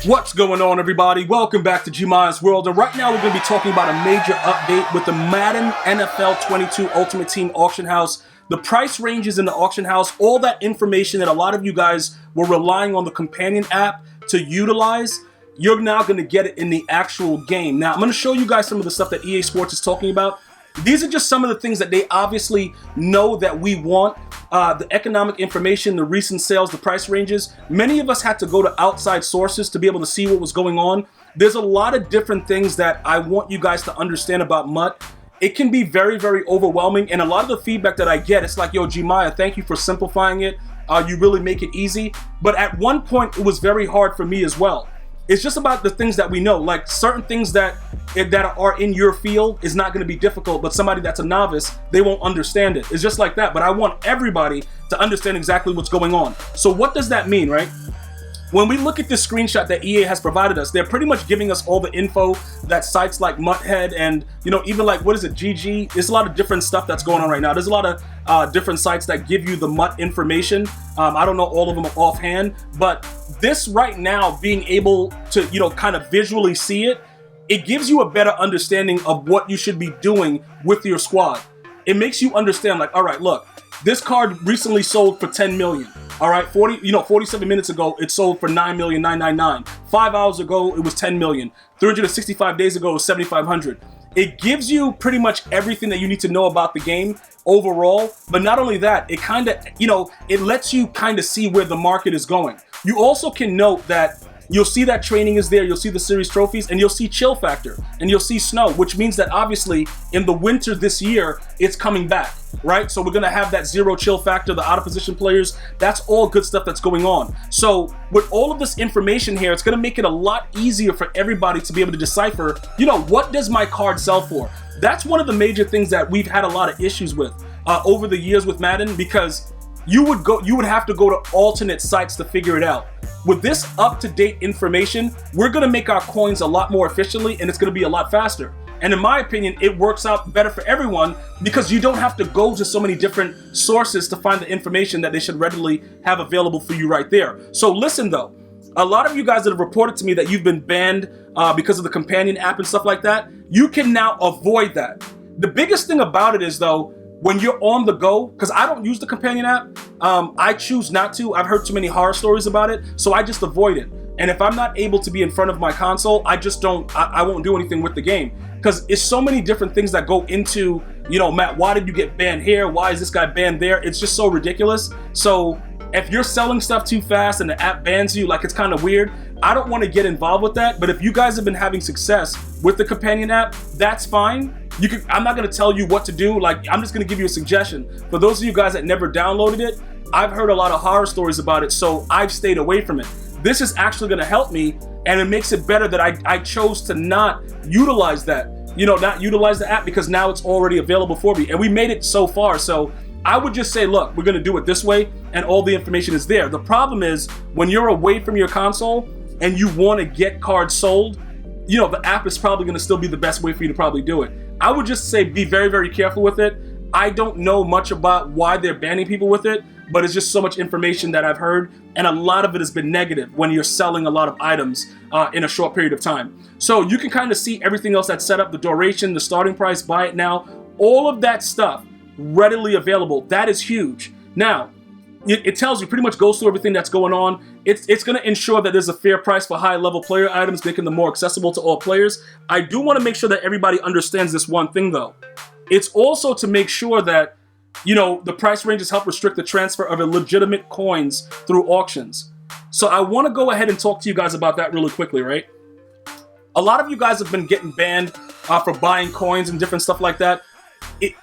What's going on, everybody? Welcome back to GmiasWorld, and right now we're going to be talking about a major update with the Madden NFL 22 Ultimate Team Auction House. The price ranges in the auction house, all that information that a lot of you guys were relying on the companion app to utilize, you're now going to get it in the actual game. Now, I'm going to show you guys some of the stuff that EA Sports is talking about. These are just some of the things that they obviously know that we want. The economic information, the recent sales, the price ranges. Many of us had to go to outside sources to be able to see what was going on. There's a lot of different things that I want you guys to understand about MUT. It can be very, very overwhelming, and a lot of the feedback that I get, it's like, yo, Gmia, thank you for simplifying it. You really make it easy. But at one point, it was very hard for me as well. It's just about the things that we know, like certain things that are in your field is not going to be difficult, but somebody that's a novice, they won't understand it. It's just like that. But I want everybody to understand exactly what's going on. So what does that mean, right? When we look at this screenshot that EA has provided us, they're pretty much giving us all the info that sites like Muthead and, you know, even like, what is it, GG? There's a lot of different stuff that's going on right now. There's a lot of different sites that give you the MUT information. I don't know all of them offhand, but this right now, being able to, you know, kind of visually see it, it gives you a better understanding of what you should be doing with your squad. It makes you understand, like, all right, look, this card recently sold for 10 million. All right, 47 minutes ago, it sold for 9,999,000. 5 hours ago, it was 10 million. 365 days ago, it was 7,500. It gives you pretty much everything that you need to know about the game overall. But not only that, it kind of, you know, it lets you kind of see where the market is going. You also can note that you'll see that training is there, you'll see the series trophies, and you'll see chill factor, and you'll see snow, which means that obviously in the winter this year, it's coming back, right? So we're gonna have that zero chill factor, the out of position players, that's all good stuff that's going on. So with all of this information here, it's gonna make it a lot easier for everybody to be able to decipher, you know, what does my card sell for? That's one of the major things that we've had a lot of issues with over the years with Madden, because you would have to go to alternate sites to figure it out. With this up-to-date information, we're gonna make our coins a lot more efficiently, and it's gonna be a lot faster. And in my opinion, it works out better for everyone because you don't have to go to so many different sources to find the information that they should readily have available for you right there. So listen though, a lot of you guys that have reported to me that you've been banned because of the companion app and stuff like that, you can now avoid that. The biggest thing about it is though, when you're on the go, because I don't use the companion app, I choose not to. I've heard too many horror stories about it, so I just avoid it. And if I'm not able to be in front of my console, I won't do anything with the game. Because it's so many different things that go into, you know, Matt, why did you get banned here? Why is this guy banned there? It's just so ridiculous. So if you're selling stuff too fast and the app bans you, like, it's kind of weird. I don't want to get involved with that. But if you guys have been having success with the companion app, that's fine. I'm not going to tell you what to do. Like, I'm just going to give you a suggestion. For those of you guys that never downloaded it, I've heard a lot of horror stories about it, so I've stayed away from it. This is actually going to help me, and it makes it better that I chose to not utilize that. You know, not utilize the app, because now it's already available for me, and we made it so far. So I would just say, look, we're going to do it this way, and all the information is there. The problem is when you're away from your console and you want to get cards sold, you know, the app is probably going to still be the best way for you to probably do it. I would just say be very, very careful with it. I don't know much about why they're banning people with it, but it's just so much information that I've heard, and a lot of it has been negative when you're selling a lot of items in a short period of time. So you can kind of see everything else that's set up, the duration, the starting price, buy it now, all of that stuff readily available. That is huge. Now, it tells you, pretty much goes through everything that's going on. It's going to ensure that there's a fair price for high-level player items, making them more accessible to all players. I do want to make sure that everybody understands this one thing, though. It's also to make sure that, you know, the price ranges help restrict the transfer of illegitimate coins through auctions. So I want to go ahead and talk to you guys about that really quickly, right? A lot of you guys have been getting banned for buying coins and different stuff like that.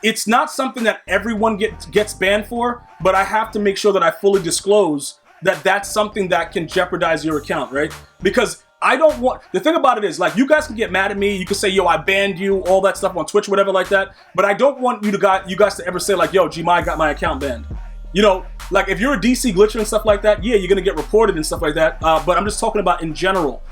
It's not something that everyone gets banned for, but I have to make sure that I fully disclose that that's something that can jeopardize your account, right? Because I don't want, the thing about it is, like, you guys can get mad at me, you can say, yo, I banned you, all that stuff on Twitch, whatever like that, but I don't want you guys to ever say, like, yo, Gmi got my account banned. You know, like, if you're a DC glitcher and stuff like that, yeah, you're gonna get reported and stuff like that, but I'm just talking about in general.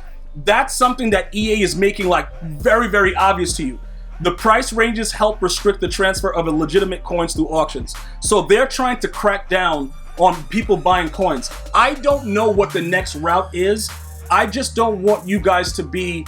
That's something that EA is making, like, very, very obvious to you. The price ranges help restrict the transfer of illegitimate coins through auctions. So they're trying to crack down on people buying coins. I don't know what the next route is. I just don't want you guys to be,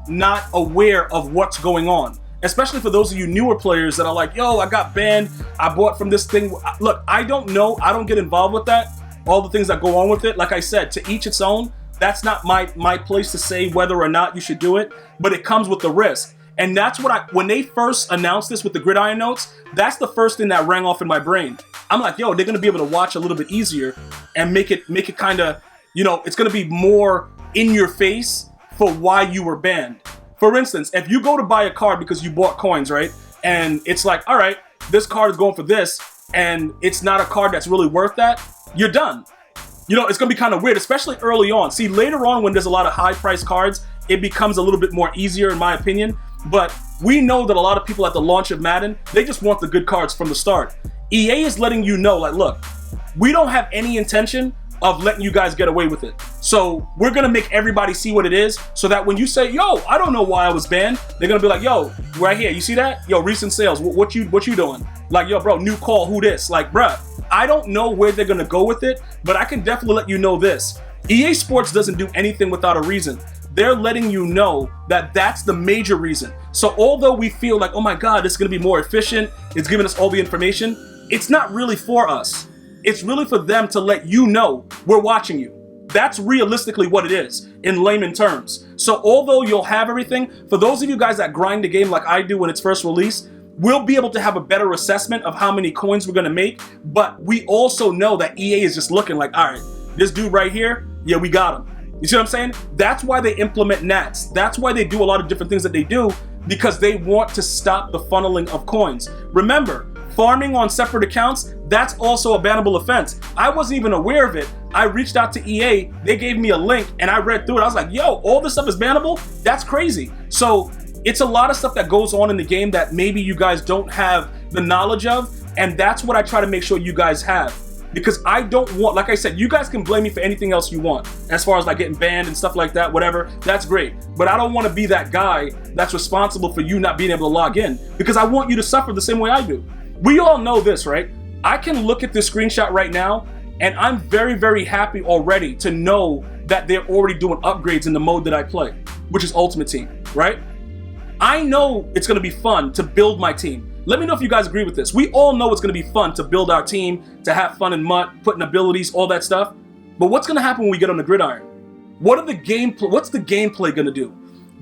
not aware of what's going on. Especially for those of you newer players that are like, yo, I got banned, I bought from this thing. Look, I don't know, I don't get involved with that, all the things that go on with it. Like I said, to each its own. That's not my place to say whether or not you should do it, but it comes with the risk. And that's what when they first announced this with the gridiron notes, that's the first thing that rang off in my brain. I'm like, yo, they're gonna be able to watch a little bit easier and make it kind of, it's gonna be more in your face for why you were banned. For instance, if you go to buy a card because you bought coins, right? And it's like, all right, this card is going for this, and it's not a card that's really worth that, you're done. It's gonna be kind of weird, especially early on. See, later on when there's a lot of high priced cards, it becomes a little bit more easier in my opinion. But we know that a lot of people at the launch of Madden, they just want the good cards from the start. EA is letting you know, like, look, we don't have any intention of letting you guys get away with it. So we're gonna make everybody see what it is, so that when you say, yo, I don't know why I was banned, they're gonna be like, yo, right here, you see that? Yo, recent sales, what you doing? Like, yo, bro, new call, who this? Like, bruh, I don't know where they're gonna go with it, but I can definitely let you know this. EA Sports doesn't do anything without a reason. They're letting you know that that's the major reason. So although we feel like, oh my God, this is gonna be more efficient, it's giving us all the information, it's not really for us. It's really for them to let you know we're watching you. That's realistically what it is in layman terms. So although you'll have everything, for those of you guys that grind the game like I do when it's first released, we'll be able to have a better assessment of how many coins we're gonna make, but we also know that EA is just looking like, all right, this dude right here, yeah, we got him. You see what I'm saying? That's why they implement nats. That's why they do a lot of different things that they do, because they want to stop the funneling of coins. Remember, farming on separate accounts, that's also a bannable offense. I wasn't even aware of it. I reached out to EA, they gave me a link, and I read through it. I was like, yo, all this stuff is bannable? That's crazy. So it's a lot of stuff that goes on in the game that maybe you guys don't have the knowledge of, and that's what I try to make sure you guys have. Because I don't want, like I said, you guys can blame me for anything else you want, as far as like getting banned and stuff like that, whatever, that's great. But I don't want to be that guy that's responsible for you not being able to log in, because I want you to suffer the same way I do. We all know this, right? I can look at this screenshot right now, and I'm very, very happy already to know that they're already doing upgrades in the mode that I play, which is Ultimate Team, right? I know it's gonna be fun to build my team. Let me know if you guys agree with this. We all know it's gonna be fun to build our team, to have fun in MUT, putting abilities, all that stuff. But what's gonna happen when we get on the gridiron? What's the gameplay gonna do?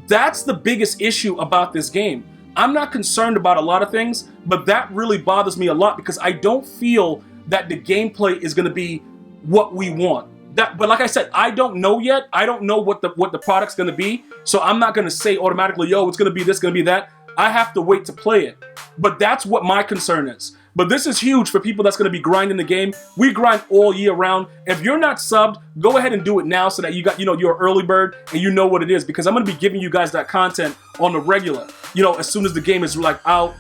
That's the biggest issue about this game. I'm not concerned about a lot of things, but that really bothers me a lot, because I don't feel that the gameplay is gonna be what we want. But like I said, I don't know yet. I don't know what the product's gonna be, so I'm not gonna say automatically, yo, it's gonna be this, gonna be that. I have to wait to play it. But that's what my concern is. But this is huge for people that's gonna be grinding the game. We grind all year round. If you're not subbed, go ahead and do it now, so that you got, you're an early bird and you know what it is, because I'm gonna be giving you guys that content on the regular. As soon as the game is like out,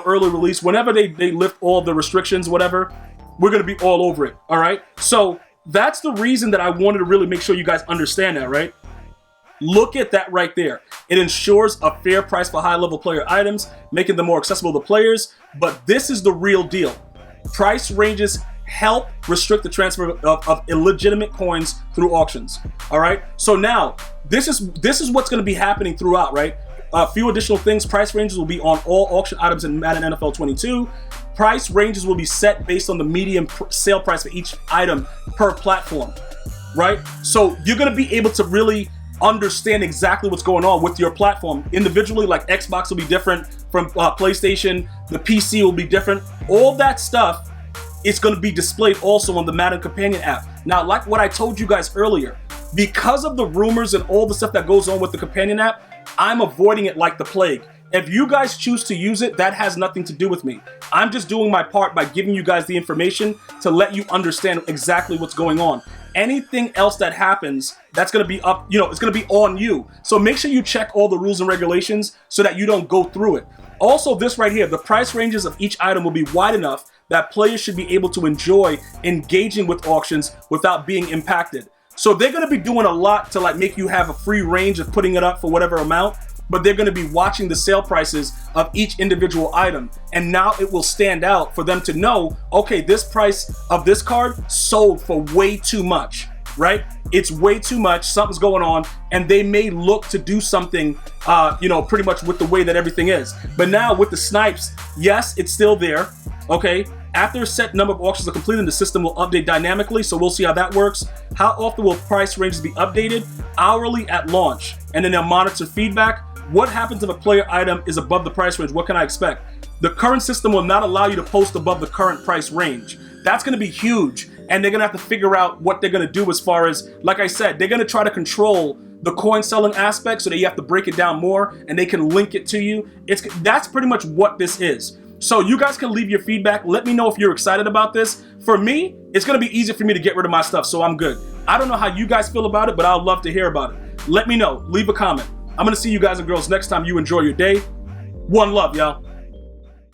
early release, whenever they lift all the restrictions, whatever, we're gonna be all over it, all right? So that's the reason that I wanted to really make sure you guys understand that, right? Look at that right there. It ensures a fair price for high-level player items, making them more accessible to players, but this is the real deal. Price ranges help restrict the transfer of illegitimate coins through auctions, all right? So now, this is what's gonna be happening throughout, right? A few additional things. Price ranges will be on all auction items in Madden NFL 22. Price ranges will be set based on the median sale price for each item per platform, right? So you're gonna be able to really understand exactly what's going on with your platform individually. Like Xbox will be different from PlayStation, the PC will be different. All that stuff is going to be displayed also on the Madden Companion app. Now, like what I told you guys earlier, because of the rumors and all the stuff that goes on with the Companion app, I'm avoiding it like the plague. If you guys choose to use it, that has nothing to do with me. I'm just doing my part by giving you guys the information to let you understand exactly what's going on. Anything else that happens, that's going to be up, it's going to be on you. So make sure you check all the rules and regulations so that you don't go through it. Also, this right here, the price ranges of each item will be wide enough that players should be able to enjoy engaging with auctions without being impacted. So they're going to be doing a lot to make you have a free range of putting it up for whatever amount, but they're going to be watching the sale prices of each individual item. And now it will stand out for them to know, okay, this price of this card sold for way too much. right? It's way too much, something's going on, and they may look to do something, pretty much with the way that everything is. But now with the snipes, yes, it's still there, okay? After a set number of auctions are completed, the system will update dynamically, so we'll see how that works. How often will price ranges be updated? Hourly at launch, and then they'll monitor feedback. What happens if a player item is above the price range? What can I expect? The current system will not allow you to post above the current price range. That's going to be huge, and they're going to have to figure out what they're going to do as far as, like I said, they're going to try to control the coin selling aspect so that you have to break it down more, and they can link it to you. That's pretty much what this is. So you guys can leave your feedback. Let me know if you're excited about this. For me, it's going to be easier for me to get rid of my stuff, so I'm good. I don't know how you guys feel about it, but I'd love to hear about it. Let me know. Leave a comment. I'm going to see you guys and girls next time. You enjoy your day. One love, y'all.